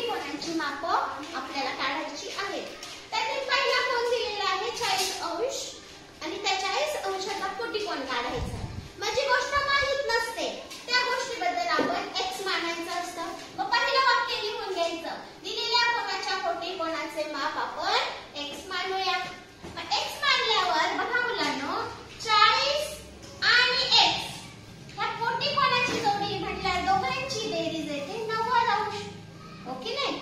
कोणाची माप आपल्याला काढायची आहेत. त्यातील पहिला कोण दिलेला आहे 40 अंश आणि त्या 40 अंशाचा कोटिकोण काढायचा आहे. म्हणजे गोष्ट माहित नसते त्या गोष्टीबद्दल आपण x मानायचं असतं. मग पहिलं वाक्य लिहून घ्यायचं, दिलेल्या कोणाच्या कोटिकोणाचे माप आपण x मानूया. मग x मानल्यावर बघा मुलांनो 40 आणि x ह्या कोटिकोणाची जोडी म्हटल्यावर दोघांची बेरीज येते 90 अंश. ओके नाही?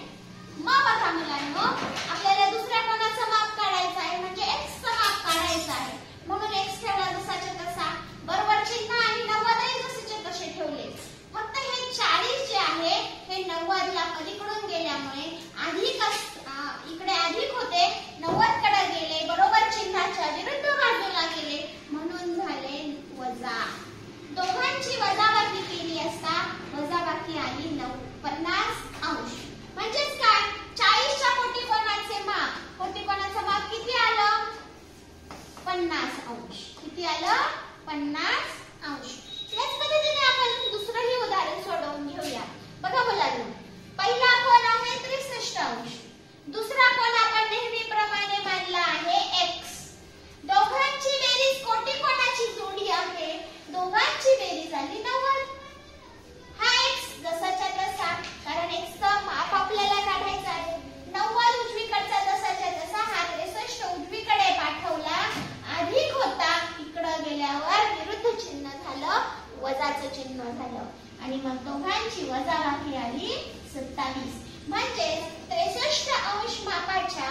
मग बघा मुलांनो आपल्याला दुसऱ्या कोणाचं माप काढायचं आहे म्हणजे x चं माप काढायचं आहे. म्हणून x ठेवला जसाच्या तसा, बरोबर चिन्ह आणि 90 जसेच्या तसे ठेवले. फक्त हे 40 जे आहे हे 90 ला पलीकडून गेल्यामुळे अधिक इकडे अधिक होते, 90 कडे गेले, बरोबर चिन्हाच्या विरुद्ध बाजूला गेले म्हणून झाले वजा. दोघांची वजाबाकी केली असता वजाबाकी आली 50 अंश. म्हणजेच काय 40 च्या कोटिकोणाचे माप, कोटिकोणाचं माप किती आलं 50 अंश. किती आलं 50 अंश. याच पद्धतीने आपण दुसरंही उदाहरण सोडवून घेऊया. बघा मुलांनो पहिला कोण आहे 63 अंश, दुसरा कोण आपण नेहमीप्रमाणे मानला आहे x. दोघांची बेरीज कोटिकोणाची जोडी आहे, दोघांची बेरीज आली 90. हा x जसाच्या तसा, कारण x चं माप आपल्याला काढायचं आहे. 90 उजवीकडचा जसाच्या तसा, हा 63 उजवीकडे पाठवला, अधिक होता, इकडे गेल्यावर विरुद्ध चिन्ह झालं, वजाचं चिन्ह झालं आणि मग दोघांची वजाबाकी आली 27. म्हणजे 63 अंश मापाच्या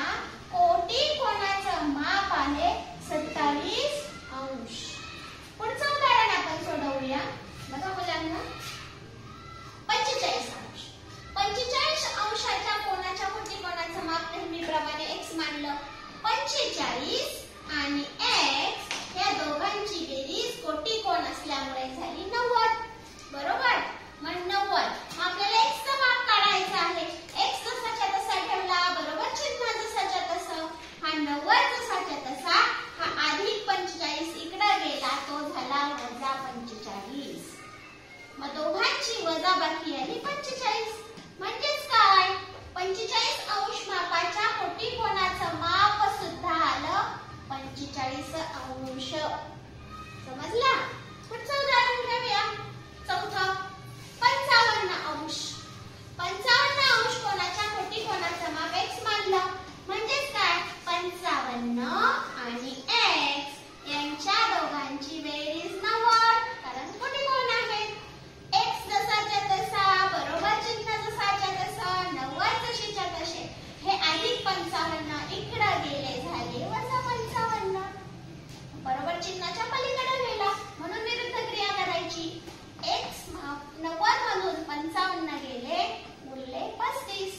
कोटिकोणाचं माप आहे 27 अंश. पुढचं उदाहरण आपण सोडवूया. बघा मुलांना 45 अंश. 45 अंशाच्या कोणाच्या कोटिकोणाचं माप नेहमीप्रमाणे x मानलं. 45 आणि x या दोघांची बेरीज कोटिकोण असल्यामुळे झाली 90. बरोबर? मग 90 आपल्याला x चं माप काढायचं आहे. x जसाच्या तसा ठेवला, बरोबर चिन्ह जसाच्या तसं, हा 90 जसाच्या तसा, हा अधिक 45 इकडे गेला, तो झाला वजा 45. मग दोघांची वजाबाकी आली 45. म्हणजेच काय 45 अंश मापाच्या कोटिकोणाचं माप सुद्धा आलं 45 अंश. समजला? पुढचं उदाहरण घेऊया. चौथं 55 अंश. 55 अंश कोणाच्या कोटिकोणाचं माप x मानलं. म्हणजेच काय 55 आणि x यांच्या दोघांची बेरीज 90, कारण कोटिकोण आहे. x जसाच्या तसा, बरोबर चिन्ह जसाच्या तसा, 90 जशीच्या तसे, हे अधिक 55 इकडे गेले झाले वजा 55. बरोबर चिन्हाच्या पलीकडे गेला म्हणून विरुद्ध क्रिया करायची. x 90 मधून 55 गेले, उरले 35.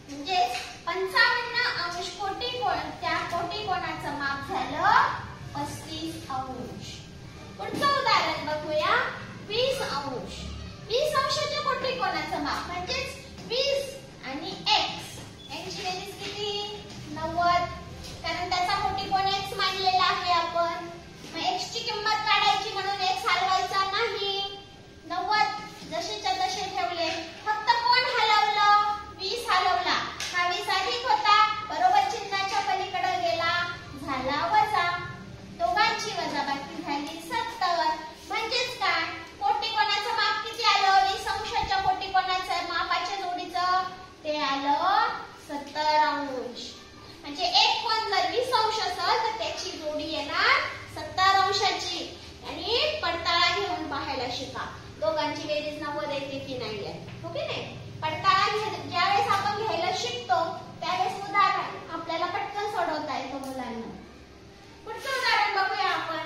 म्हणजे 55 अंश कोटिकोण, त्या कोटिकोणाचं माप झालं 35 अंश. पुढचं उदाहरण बघूया 20 अंश. 20 अंशाच्या कोटिकोणाचं माप म्हणजेच 20 आणि x यांची बेरीज किती 90, कारण त्याचा कोटिकोण x मानलेला आहे आपण. मग x ची किंमत काढायची म्हणून x हलवायचा नाही, 90 जसेच्या तसे ठेवले. फक्त कोण हलवलं 20 हलवला, हा 20 अधिक होता, बरोबर चिन्हाच्या पलीकडे गेला, झाला वजा. दोघांची वजाबाकी झाली 70. म्हणजेच काय कोटिकोणाचं माप किती आलं 20 अंशाच्या कोटिकोणाचं मापाच्या जोडीचं ते आलं 70 अंश. म्हणजे एक कोण जर 20 अंश असेल तर त्याची जोडी येणार 70 अंशाची. आणि पडताळा घेऊन पाहायला शिका दोघांची बेरीज 90 येते की नाही आहे. ओके नाही? पडताळा ज्यावेळेस आपण घ्यायला शिकतो त्यावेळेस उदाहरण आपल्याला पटकन सोडवता येतो मुलांना. पुढचं उदाहरण बघूया आपण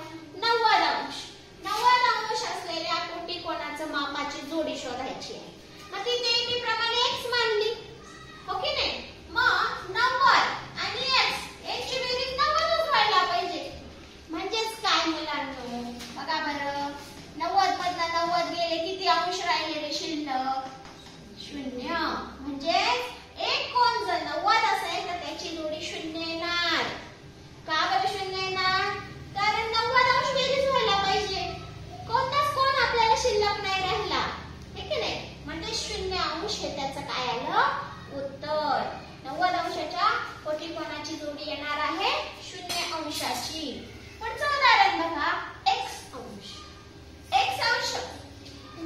90 अंश. 90 अंश असलेल्या कोटिकोणाचं मापाची जोडी शोधायची आहे. मग ती नेहमीप्रमाणे x मानली. ओके नाही? मग 90 आणि x यांची बेरीज 90च व्हायला पाहिजे. म्हणजेच काय मुलांनो बघा बरं 90 मधनं 90 गेले, किती अंश राहिले रे शिल्लक 0. म्हणजे एक कोण जर 90 असेल तर त्याची जोडी 0 येणार. का अंश हे त्याचं काय आलं उत्तर. 90 अंशाच्या कोटीकोणाची जोडी येणार आहे 0 अंशाची. पुढचं उदाहरण बघा x अंश. x अंश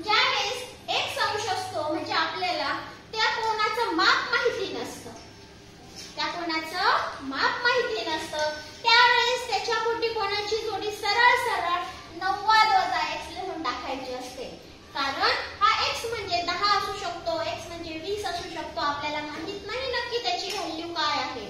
ज्यावेळेस x अंश असतो म्हणजे आपल्याला त्या कोणाचं माप माहिती नसतं. त्या कोणाचं माप माहिती नसतं त्यावेळेस त्याच्या कोटीकोणाची जोडी सरळ सरळ 90 वजा x लिहून टाकायची असते. कारण हा x म्हणजे 10 असू शकतो, x म्हणजे 20 असू शकतो, आपल्याला माहित नाही नक्की त्याची व्हॅल्यू काय आहे.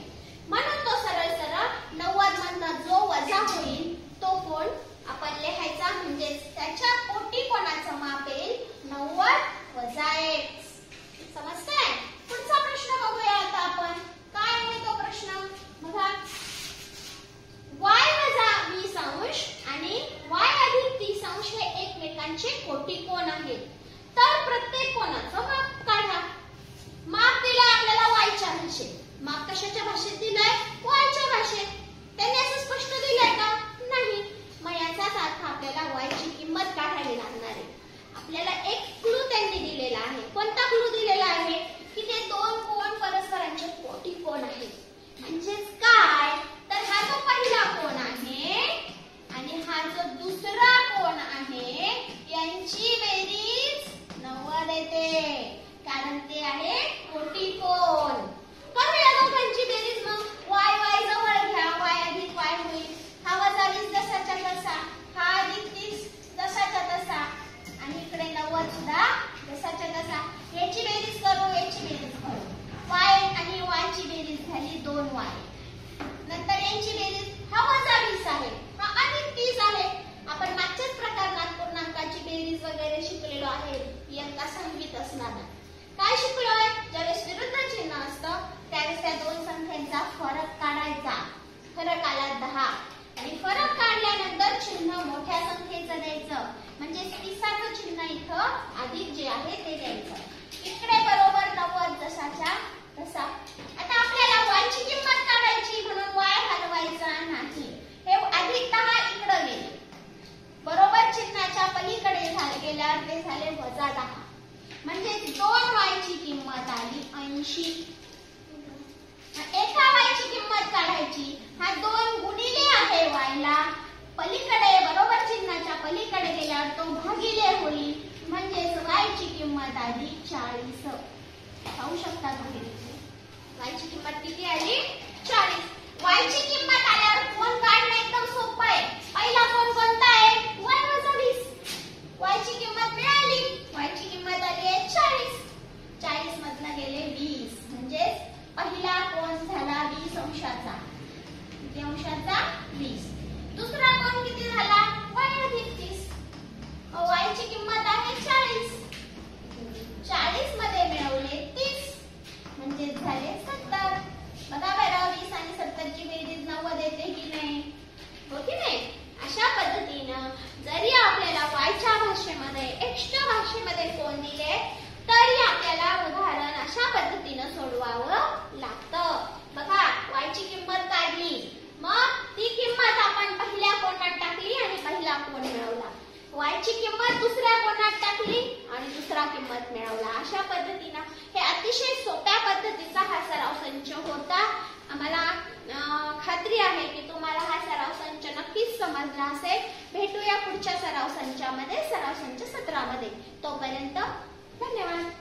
म्हणून तो सरळ सरळ 90 मधनं जो वजा होईल तो कोण आपण लिहायचा म्हणजे त्याच्या कोटीकोणाचं माप येईल 90 वजा x. समजतंय? पुढचा प्रश्न बघूया आता आपण. काय आहे तो प्रश्न बघा. y वजा 20 अंश आणि y अधिक 30 अंश हे एकमेकांचे कोटीकोण आहेत. तर प्रत्येक कोणाचं माप काढा. माप दिलंय आपल्याला y च्या भाषेत. माप कशाच्या भाषेत दिलंय? y च्या भाषेत. त्यांनी असं स्पष्ट दिलंय का? नाही. मग याचाच अर्थ आपल्याला y ची किंमत काढावी लागणार आहे. आपल्याला एक क्लू त्यांनी दिलेला आहे. कोणता क्लू दिलेला आहे? की ते दोन कोण परस्परांचे कोटीकोण आहेत. म्हणजेच काय? तर हा जो पहिला कोण आहे आणि हा जो दुसरा कोण आहे यांची बेरीज 90 येते. कारण ते आहे कोटीकोण. करूया दोघांची बेरीज मग. y जवळ घ्या. y अधिक y होईल. हा वजा 20 जसाच्या तसा, हा अधिक 30 जसाच्या तसा आणि इकडे 90 सुद्धा जसाच्या तसा. याची बेरीज करू, याची बेरीज करू. y आणि y ची बेरीज झाली 2y. नंतर यांची बेरीज हा वजा 20 आहे, हा अधिक 30 आहे. आपण मागच्याच प्रकरणात पूर्णांकाची बेरीज वगैरे शिकलेलो आहे. इयत्ता 6वीत असणार. काय शिकलोय? ज्यावेळेस विरुद्ध चिन्ह असतं त्यावेळेस त्या दोन संख्यांचा फरक काढायचा. फरक आला 10 आणि फरक काढल्यानंतर चिन्ह मोठ्या संख्येचं द्यायचं. म्हणजे 30चं चिन्ह इथं अधिक जे आहे ते द्यायचं. इकडे बरोबर 90 जसाच्या तसा. आता आपल्याला y ची किंमत काढायची म्हणून y हलवायचा नाही. हे अधिक 10 इकडे गेले. बरोबर चिन्हाच्या पलीकडे गेल्यावर ते झाले वजा 10. म्हणजे 2y ची किंमत आली 80. एका y ची किंमत काढायची. हा 2 गुणिले आहे y ला. पलीकडे बरोबर चिन्हाच्या पलीकडे गेल्यावर तो भागिले होईल. म्हणजे y ची किंमत आली 40. पाहू शकता तुम्ही y ची किंमत किती आली? 40. y ची किंमत आल्यावर कोण काढणं एकदम सोपं आहे. पहिला कोण कोणता आहे? y वजा 20. y ची किंमत मिळाली. y ची किंमत आली आहे 40. 40 मधनं गेले 20. म्हणजे पहिला कोण झाला 20 अंशाचा. किती अंशाचा? 20. दुसरा कोण किती झाला? y अधिक 30. y ची किंमत आहे 40. 40 मध्ये मिळवले 30 म्हणजे झाले 70. बघा बरं 20 आणि 70 ची बेरीज 90 येते की नाही? हो की नाही? अशा पद्धतीनं जरी आपल्याला y च्या भाषेमध्ये x च्या भाषेमध्ये कोण दिले तरी आपल्याला उदाहरण अशा पद्धतीनं सोडवावं लागतं. बघा y ची किंमत काढली. मग ती किंमत आपण पहिल्या कोणात टाकली आणि पहिला कोण मिळवला. y ची किंमत दुसऱ्या कोणात टाकली आणि दुसरा किंमत मिळवला. अशा पद्धतीने हे अतिशय सोप्या पद्धतीचा हा सराव संच होता. आम्हाला खात्री आहे की तुम्हाला हा सराव संच नक्कीच समजला असेल. भेटूया पुढच्या सराव संचामध्ये, सराव संच 17 मध्ये. तोपर्यंत धन्यवाद.